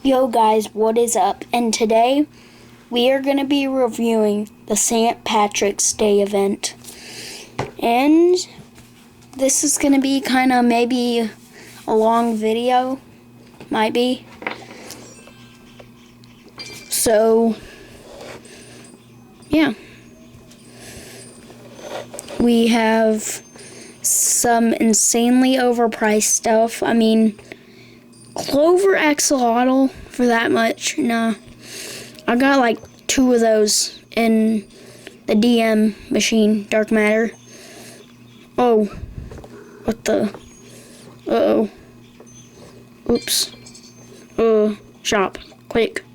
Yo guys, what is up? And today we are going to be reviewing the St. Patrick's Day event. And this is going to be kind of maybe a long video. Might be. So, yeah. We have some insanely overpriced stuff. I mean, Clover axolotl for that much? Nah. I got like 2 of those in the DM machine, dark matter. Oh. What the? Uh-oh. Oops. Shop. Quick.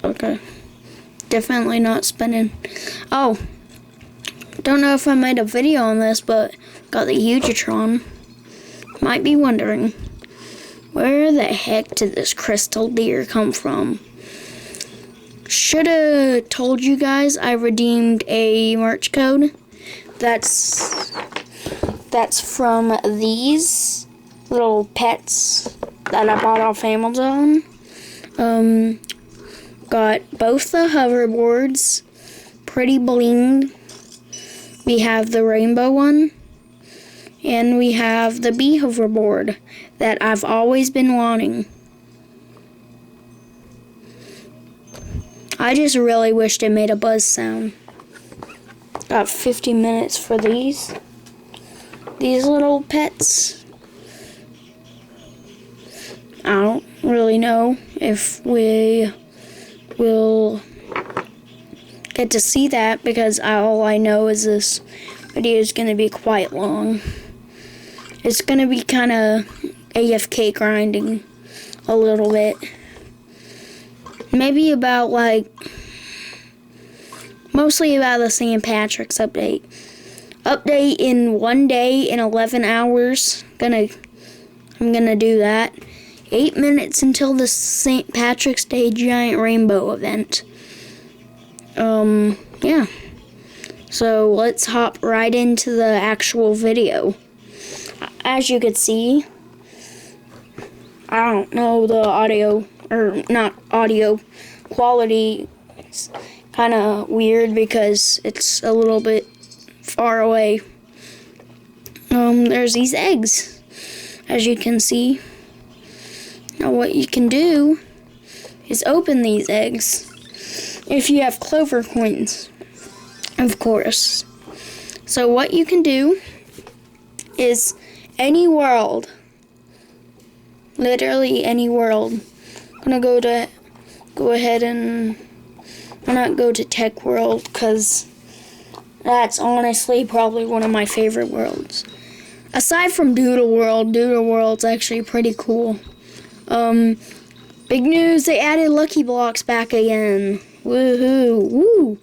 Okay. Definitely not spinning. Oh. Don't know if I made a video on this, but got the Hugitron. Might be wondering, where the heck did this crystal deer come from? Shoulda told you guys I redeemed a merch code. That's from these little pets that I bought off Amazon. Got both the hoverboards, pretty blinged. We have the rainbow one, and we have the bee hoverboard that I've always been wanting. I just really wished it made a buzz sound. Got 50 minutes for these little pets. I don't really know if we will get to see that, because all I know is this video is going to be quite long. It's going to be kind of AFK grinding a little bit. Maybe about mostly about the St. Patrick's update. Update in 1 day in 11 hours. I'm gonna do that. 8 minutes until the St. Patrick's Day giant rainbow event. Yeah. So let's hop right into the actual video. As you could see, I don't know, the audio, or not audio, quality is kind of weird because it's a little bit far away. There's these eggs, as you can see. Now what you can do is open these eggs if you have clover coins, of course. So what you can do is any world, literally any world. I'm gonna go ahead and not go to Tech World, because that's honestly probably one of my favorite worlds. Aside from Doodle World's actually pretty cool. Big news, they added Lucky Blocks back again. Woohoo, woo.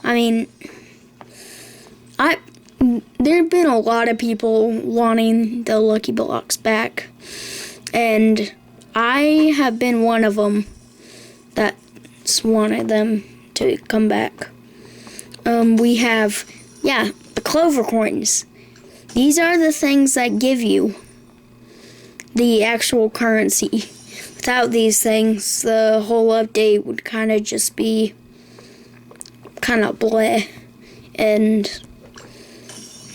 I mean, there have been a lot of people wanting the Lucky Blocks back, and I have been one of them that's wanted them to come back. We have, the Clover coins. These are the things that give you the actual currency. Without these things, the whole update would kind of just be kind of bleh and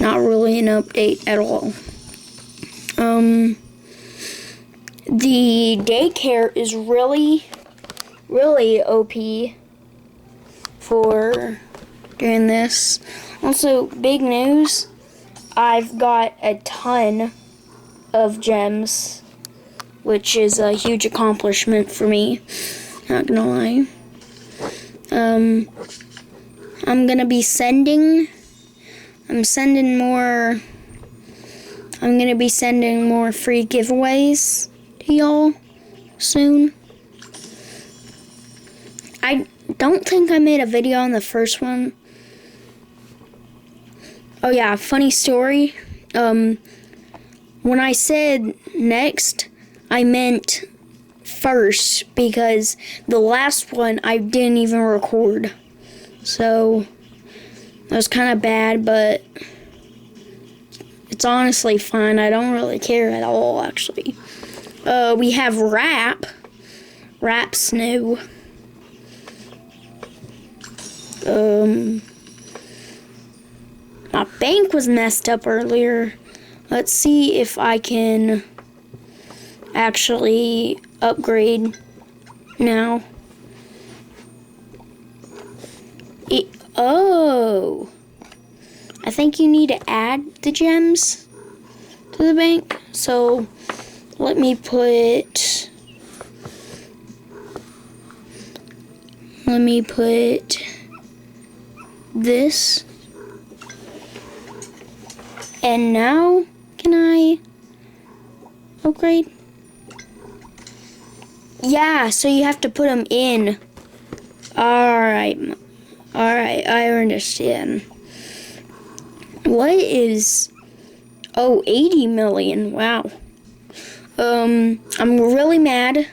not really an update at all. The daycare is really, really OP for doing this. Also, big news, I've got a ton of gems, which is a huge accomplishment for me, not gonna lie. I'm gonna be sending more free giveaways to y'all soon. I don't think I made a video on the first one. Oh yeah, funny story. When I said next, I meant first, because the last one I didn't even record. So that was kind of bad, but it's honestly fine. I don't really care at all, actually. We have rap. Wraps new. My bank was messed up earlier. Let's see if I can actually upgrade now. Oh, I think you need to add the gems to the bank. So let me put this. And now, can I upgrade? Yeah, so you have to put them in. Alright, I understand. What is... Oh, 80 million, wow. I'm really mad.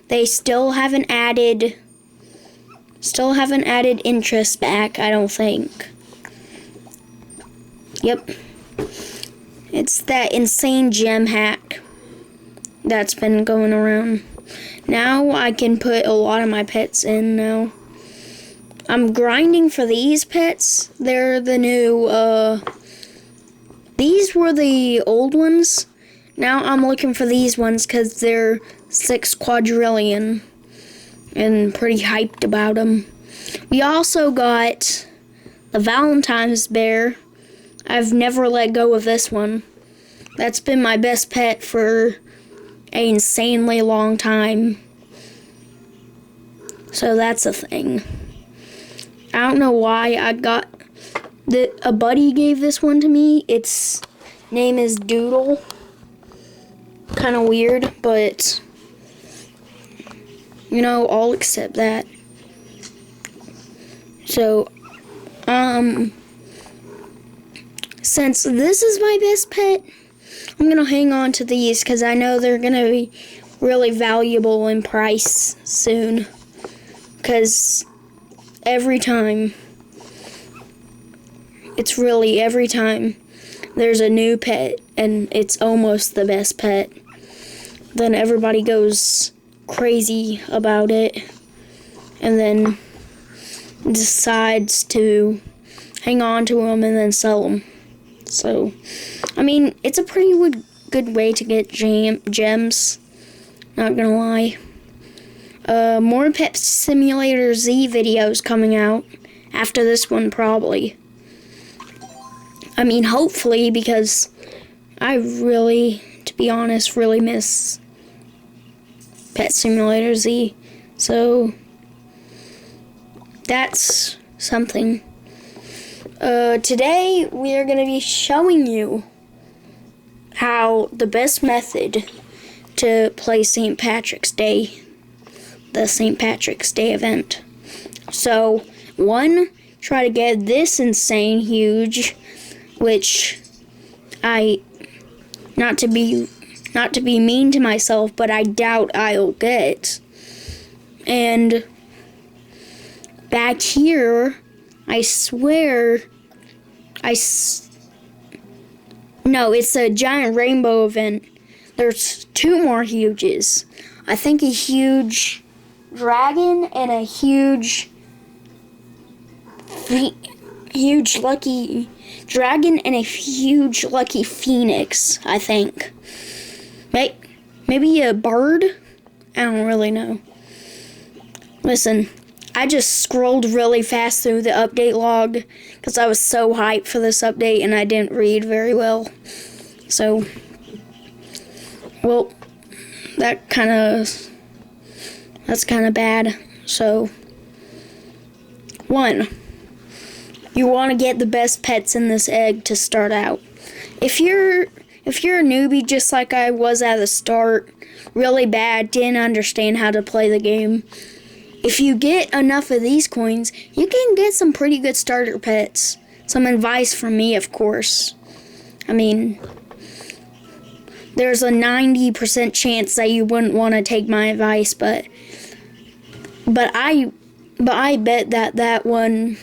They still haven't added interest back, I don't think. Yep. It's that insane gem hack that's been going around. Now I can put a lot of my pets in now. I'm grinding for these pets. They're the new, these were the old ones. Now I'm looking for these ones because they're 6 quadrillion and pretty hyped about them. We also got the Valentine's bear. I've never let go of this one. That's been my best pet for an insanely long time. So that's a thing. I don't know why I got... A buddy gave this one to me. Its name is Doodle. Kind of weird, but... You know, I'll accept that. So, since this is my best pet, I'm gonna hang on to these because I know they're gonna be really valuable in price soon. Because every time there's a new pet and it's almost the best pet, then everybody goes crazy about it and then decides to hang on to them and then sell them. So, I mean, it's a pretty good way to get gems, not gonna lie. More Pet Simulator Z videos coming out after this one, probably. I mean, hopefully, because I really, to be honest, really miss Pet Simulator Z. So, that's something. Today, we are going to be showing you how the best method to play St. Patrick's Day, the St. Patrick's Day event. So, 1, try to get this insane huge, which not to be mean to myself, but I doubt I'll get. And back here, I swear, no, it's a giant rainbow event. There's 2 more huges. I think a huge dragon and a huge lucky dragon and a huge lucky phoenix, I think. Maybe a bird? I don't really know. Listen, I just scrolled really fast through the update log because I was so hyped for this update and I didn't read very well. So, well, that's kind of bad. So, 1, you want to get the best pets in this egg to start out. If you're a newbie just like I was at the start, really bad, didn't understand how to play the game, if you get enough of these coins, you can get some pretty good starter pets. Some advice from me, of course. I mean, there's a 90% chance that you wouldn't want to take my advice, but I bet that one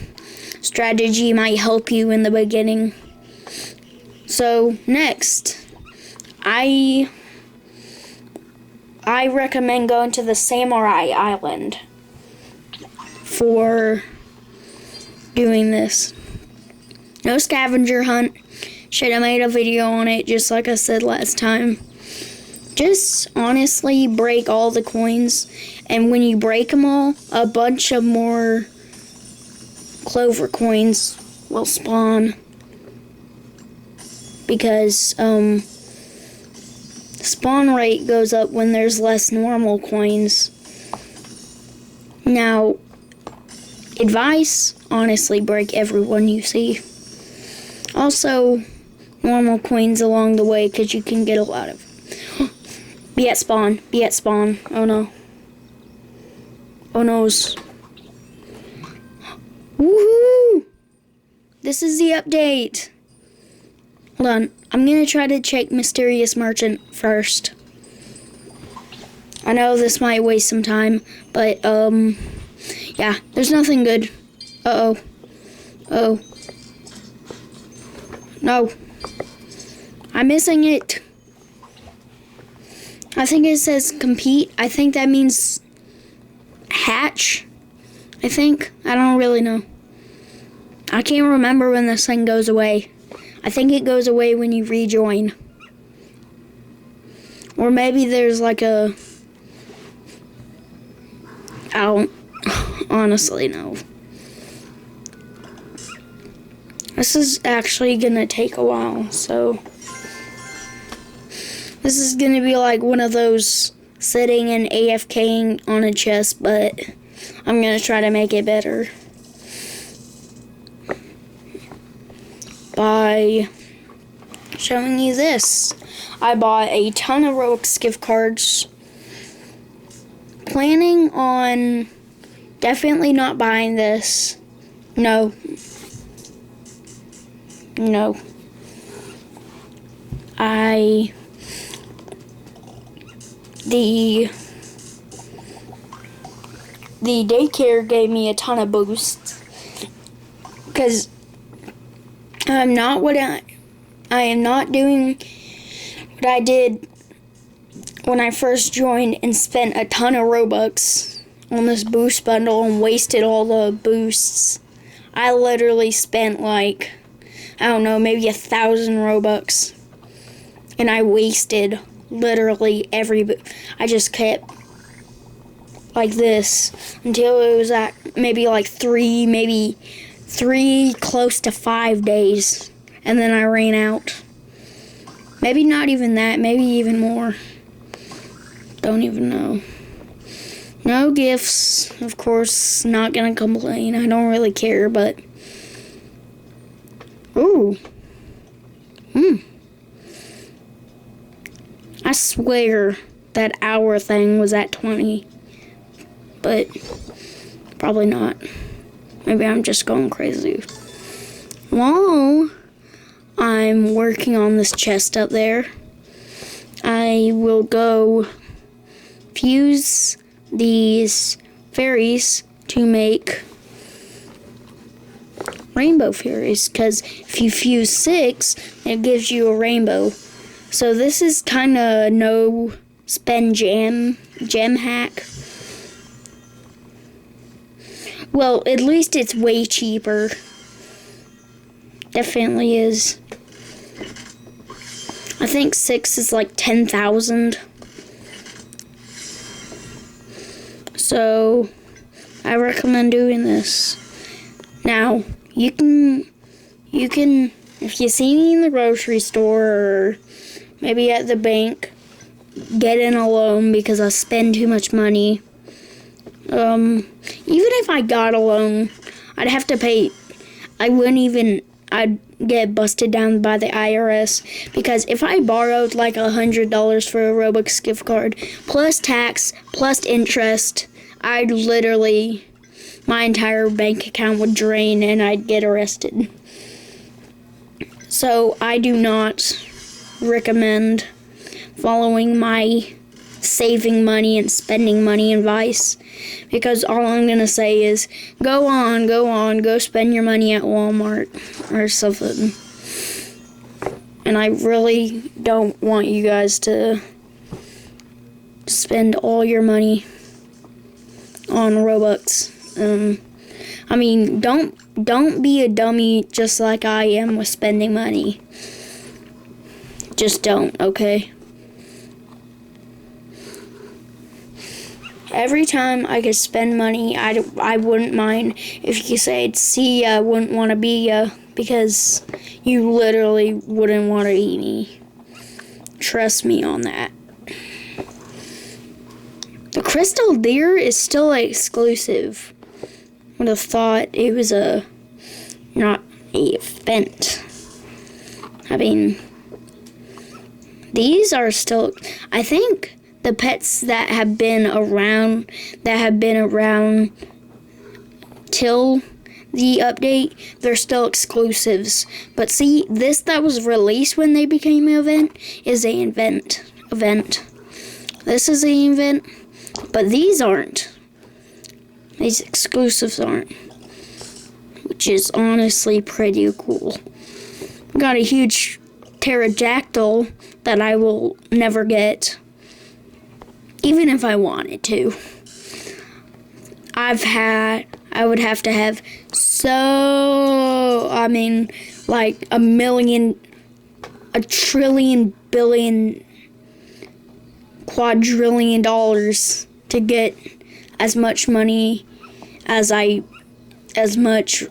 strategy might help you in the beginning. So, next, I I recommend going to the Samurai Island for doing this. No scavenger hunt. Should have made a video on it, just like I said last time. Just honestly break all the coins, and when you break them all, a bunch of more clover coins will spawn, because spawn rate goes up when there's less normal coins. Now, advice, honestly break every one you see. Also, normal coins along the way, because you can get a lot of. Be at spawn. Be at spawn. Oh no. Oh noes. Woohoo! This is the update. Hold on. I'm gonna try to check Mysterious Merchant first. I know this might waste some time, but yeah, there's nothing good. Uh-oh. Uh-oh. No. I'm missing it. I think it says compete. I think that means hatch. I think. I don't really know. I can't remember when this thing goes away. I think it goes away when you rejoin. Or maybe there's like a... I don't honestly know. This is actually gonna take a while, so... This is gonna be like one of those sitting and AFKing on a chest, but I'm gonna try to make it better by showing you this. I bought a ton of Robux gift cards. Planning on definitely not buying this. No. No. The daycare gave me a ton of boosts, because I am not doing what I did when I first joined and spent a ton of Robux on this boost bundle and wasted all the boosts. I literally spent like, I don't know, maybe 1,000 Robux, and I wasted literally I just kept like this until it was at maybe like three, close to 5 days, and then I ran out. Maybe not even that, maybe even more. Don't even know. No gifts, of course, not gonna complain. I don't really care, but ooh. I swear that hour thing was at 20, but probably not. Maybe I'm just going crazy. While I'm working on this chest up there, I will go fuse these fairies to make rainbow fairies, because if you fuse 6, it gives you a rainbow. So this is kind of no spend gem hack. Well, at least it's way cheaper. Definitely is. I think 6 is like 10,000. So I recommend doing this. Now, you can if you see me in the grocery store or maybe at the bank, get in a loan because I spend too much money. Even if I got a loan, I'd have to pay. I'd get busted down by the IRS, because if I borrowed like $100 for a Robux gift card, plus tax, plus interest, I'd literally, my entire bank account would drain and I'd get arrested. So I do not recommend following my saving money and spending money advice, because all I'm gonna say is go spend your money at Walmart or something. And I really don't want you guys to spend all your money on Robux. I mean, don't be a dummy just like I am with spending money. Just don't, okay? Every time I could spend money, I wouldn't mind if you said, see ya, wouldn't want to be ya, because you literally wouldn't want to eat me. Trust me on that. The crystal deer is still exclusive. Would have thought it was not a event. I mean, these are still, I think the pets that have been around till the update, they're still exclusives. But see, this that was released when they became an event is an event. This is an event, but these aren't. These exclusives aren't, which is honestly pretty cool. Got a huge pterodactyl that I will never get, even if I wanted to. I would have to have like a trillion, billion, quadrillion dollars to get as much money as much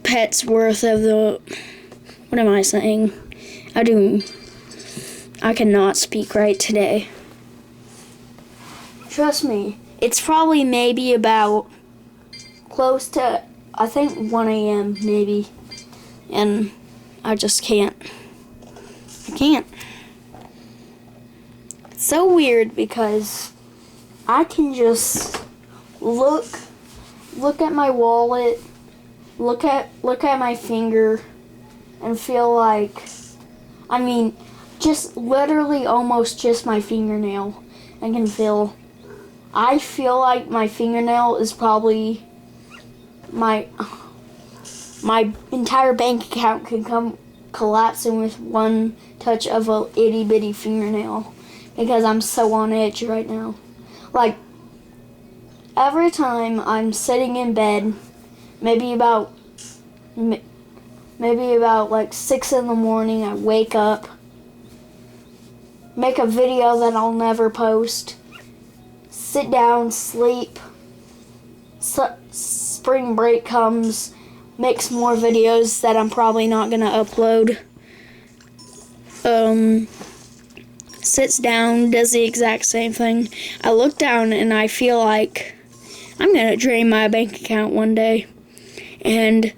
pets worth of the, what am I saying? I cannot speak right today. Trust me, it's probably maybe about close to, I think 1 a.m. maybe, and I just can't. I can't. It's so weird because I can just look at my wallet, look at my finger, and feel like, I mean, just literally almost just my fingernail. I feel like my fingernail is probably my entire bank account could come collapsing with one touch of a itty bitty fingernail, because I'm so on edge right now. Like, every time I'm sitting in bed, maybe about like 6 in the morning, I wake up, make a video that I'll never post, sit down, sleep, spring break comes, make some more videos that I'm probably not gonna upload, sits down, does the exact same thing. I look down and I feel like I'm gonna drain my bank account one day, and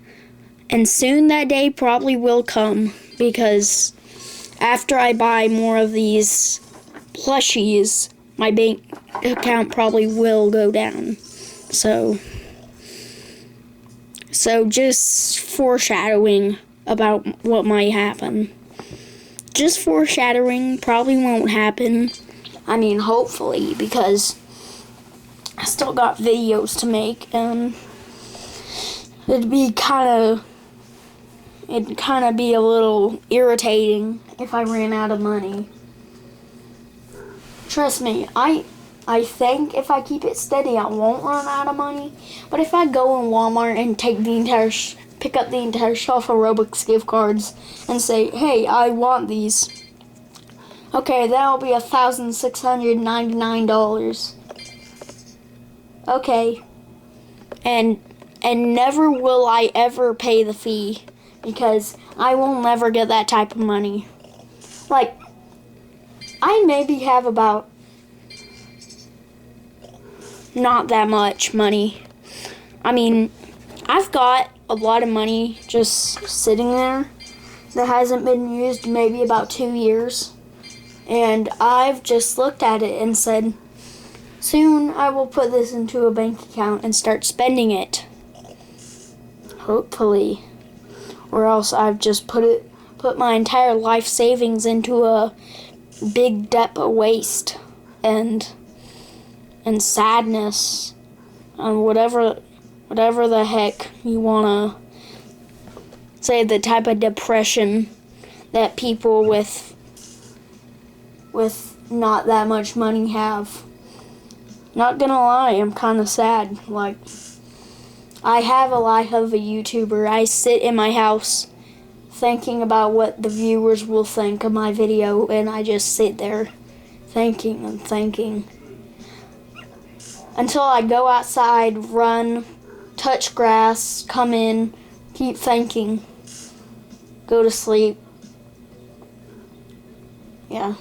soon that day probably will come, because after I buy more of these plushies, my bank account probably will go down. So just foreshadowing about what might happen. Just foreshadowing, probably won't happen. I mean, hopefully, because I still got videos to make, and it'd kind of be a little irritating if I ran out of money. Trust me, I think if I keep it steady, I won't run out of money. But if I go in Walmart and take pick up the entire shelf of Robux gift cards and say, hey, I want these, okay, that'll be $1,699. Okay, and never will I ever pay the fee, because I will never get that type of money. Like, I maybe have about not that much money. I mean, I've got a lot of money just sitting there that hasn't been used maybe about 2 years. And I've just looked at it and said, soon I will put this into a bank account and start spending it. Hopefully. Or else I've just put my entire life savings into a big debt of waste and sadness and whatever the heck you wanna say, the type of depression that people with not that much money have. Not gonna lie, I'm kind of sad. Like, I have a life of a YouTuber. I sit in my house thinking about what the viewers will think of my video, and I just sit there thinking and thinking until I go outside, run, touch grass, come in, keep thinking, go to sleep. Yeah.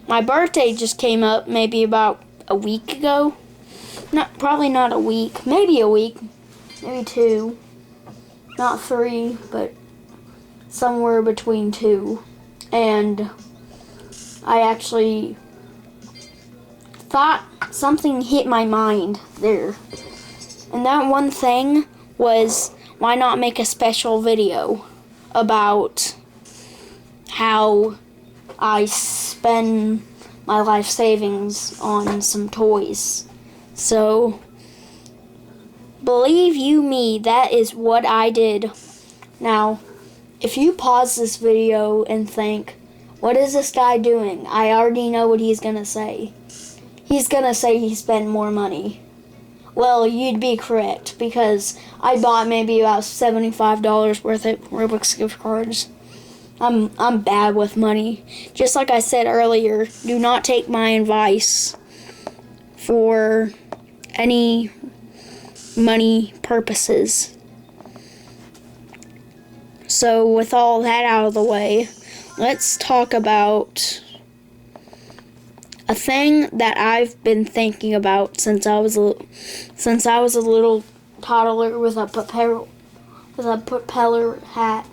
My birthday just came up maybe about a week ago. Probably not a week. Maybe a week. Maybe 2. Not 3, but somewhere between 2. And I actually thought something hit my mind there. And that one thing was, why not make a special video about how I spend my life savings on some toys. So, believe you me, that is what I did. Now, if you pause this video and think, what is this guy doing? I already know what he's gonna say. He's gonna say he spent more money. Well, you'd be correct, because I bought maybe about $75 worth of Robux gift cards. I'm bad with money. Just like I said earlier, do not take my advice for any money purposes. So with all that out of the way, let's talk about a thing that I've been thinking about since I was a little toddler with a propeller hat.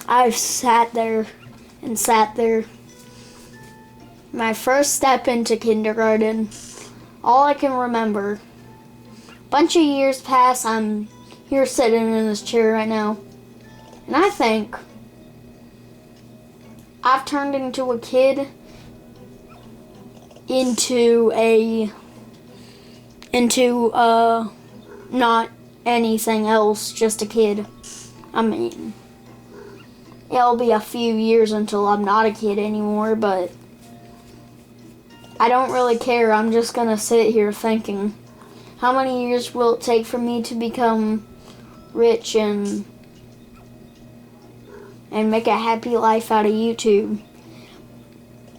I've sat there and sat there. My first step into kindergarten, all I can remember. Bunch of years pass, I'm here sitting in this chair right now. And I think I've turned into a kid, into not anything else, just a kid. I mean, it'll be a few years until I'm not a kid anymore, but I don't really care. I'm just gonna sit here thinking, how many years will it take for me to become rich and make a happy life out of YouTube?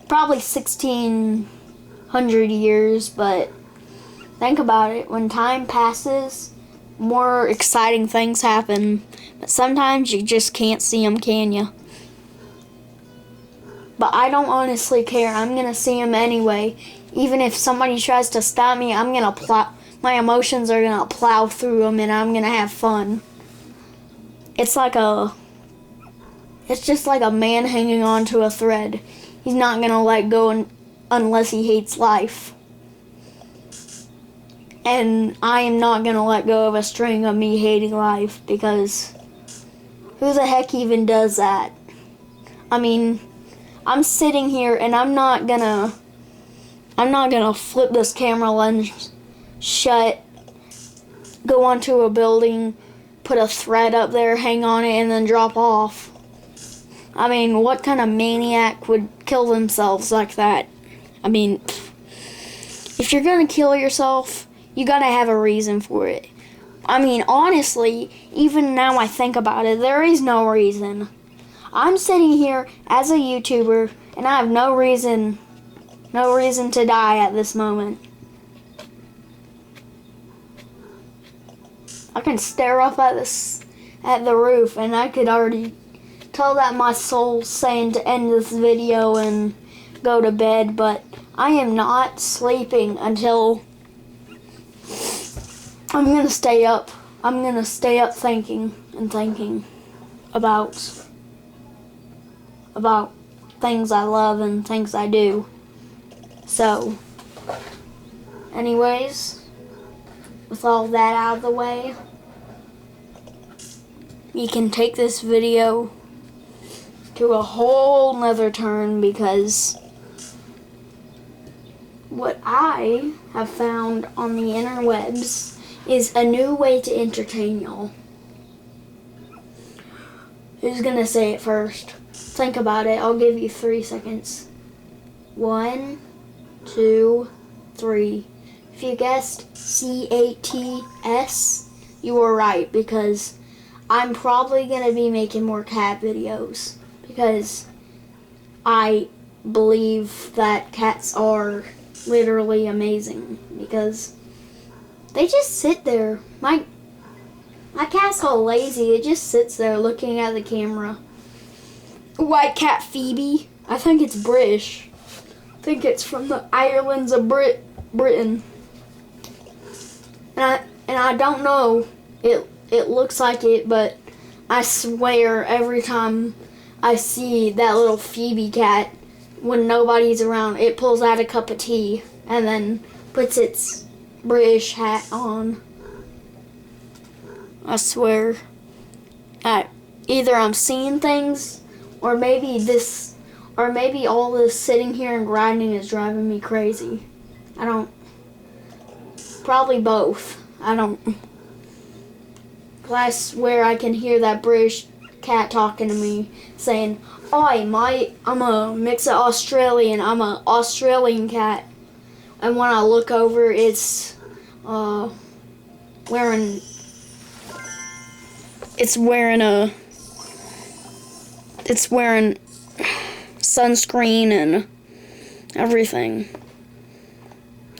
Probably 1,600 years, but think about it. When time passes, more exciting things happen, but sometimes you just can't see them, can you? But I don't honestly care. I'm gonna see them anyway. Even if somebody tries to stop me, my emotions are gonna plow through them, and I'm gonna have fun. It's just like a man hanging on to a thread. He's not gonna let go unless he hates life. And I am not gonna let go of a string of me hating life, because who the heck even does that? I mean, I'm sitting here and I'm not gonna flip this camera lens shut, go onto a building, put a thread up there, hang on it, and then drop off. I mean, what kind of maniac would kill themselves like that? I mean, if you're gonna kill yourself, you gotta have a reason for it. I mean, honestly, even now I think about it, there is no reason. I'm sitting here as a YouTuber, and I have no reason to die at this moment. I can stare up at the roof, and I could already tell that my soul's saying to end this video and go to bed, but I am not sleeping until I'm gonna stay up. I'm gonna stay up thinking and thinking about things I love and things I do. So, anyways, with all that out of the way, you can take this video to a whole nother turn, because what I have found on the interwebs is a new way to entertain y'all. Who's gonna say it first? Think about it. I'll give you 3 seconds. 1, 2, 3. If you guessed CATS, you were right, because I'm probably gonna be making more cat videos because I believe that cats are literally amazing because they just sit there. My cat's all lazy. It just sits there looking at the camera. White cat Phoebe. I think it's British. I think it's from the islands of Britain. And I don't know. It looks like it, but I swear every time I see that little Phoebe cat, when nobody's around, it pulls out a cup of tea and then puts its British hat on. I swear. Either I'm seeing things, or maybe all this sitting here and grinding is driving me crazy. Probably both. I swear I can hear that British cat talking to me, saying, "Oi, mate, I'm a mix of Australian. I'm a Australian cat." And when I look over, it's wearing sunscreen and everything.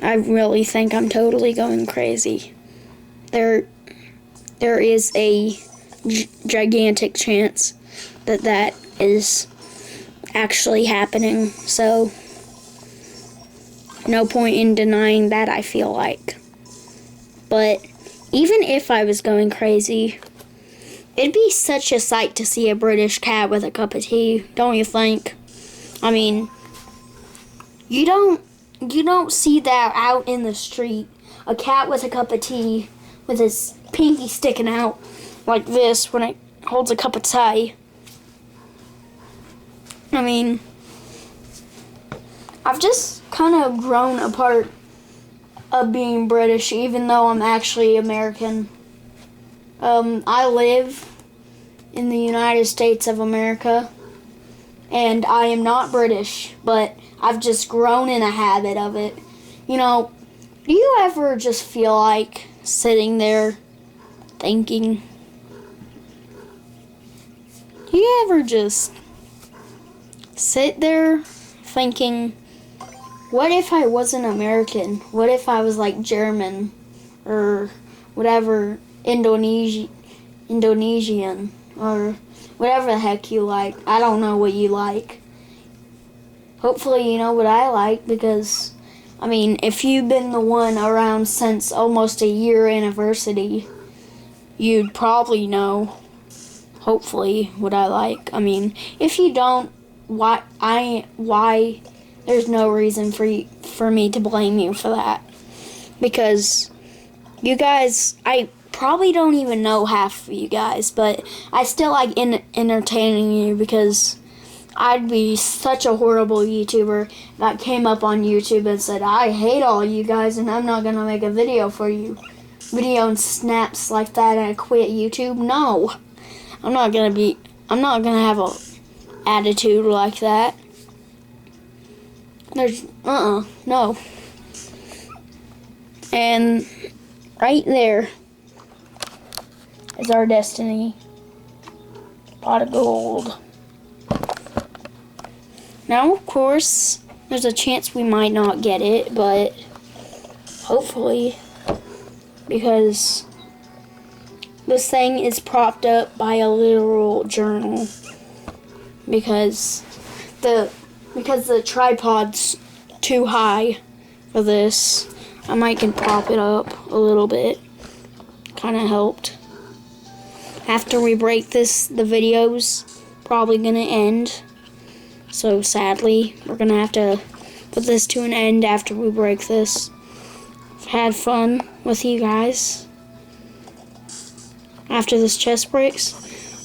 I really think I'm totally going crazy. There is a gigantic chance that is actually happening, so no point in denying that, I feel like. But even if I was going crazy, it'd be such a sight to see a British cat with a cup of tea, don't you think? I mean, you don't see that out in the street. A cat with a cup of tea with his pinky sticking out like this when it holds a cup of tea. I mean, I've just kind of grown apart of being British, even though I'm actually American. I live in the United States of America, and I am not British, but I've just grown in a habit of it. You know, do you ever just feel like sitting there thinking? Do you ever just sit there thinking, what if I wasn't American? What if I was like German or whatever, Indonesian or whatever the heck you like. I don't know what you like. Hopefully you know what I like, because I mean, if you've been the one around since almost a year anniversary, you'd probably know, hopefully, what I like. I mean, if you don't, why there's no reason for me to blame you for that. Because you guys, I probably don't even know half of you guys, but I still like entertaining you, because I'd be such a horrible YouTuber that came up on YouTube and said, I hate all you guys and I'm not going to make a video for you. Video and snaps like that and I quit YouTube. No. I'm not going to have a attitude like that. No. And right there is our destiny. Pot of gold. Now, of course, there's a chance we might not get it, but hopefully, because this thing is propped up by a literal journal, because the tripod's too high for this. I might can prop it up a little bit. Kind of helped. After we break this, the video's probably gonna end. So sadly, we're gonna have to put this to an end after we break this. I've had fun with you guys. After this chest breaks.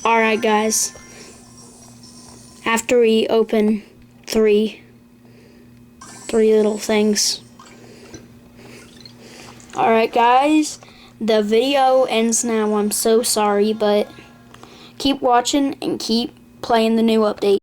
Alright guys. After we open three little things. Alright guys, the video ends now. I'm so sorry, but keep watching and keep playing the new update.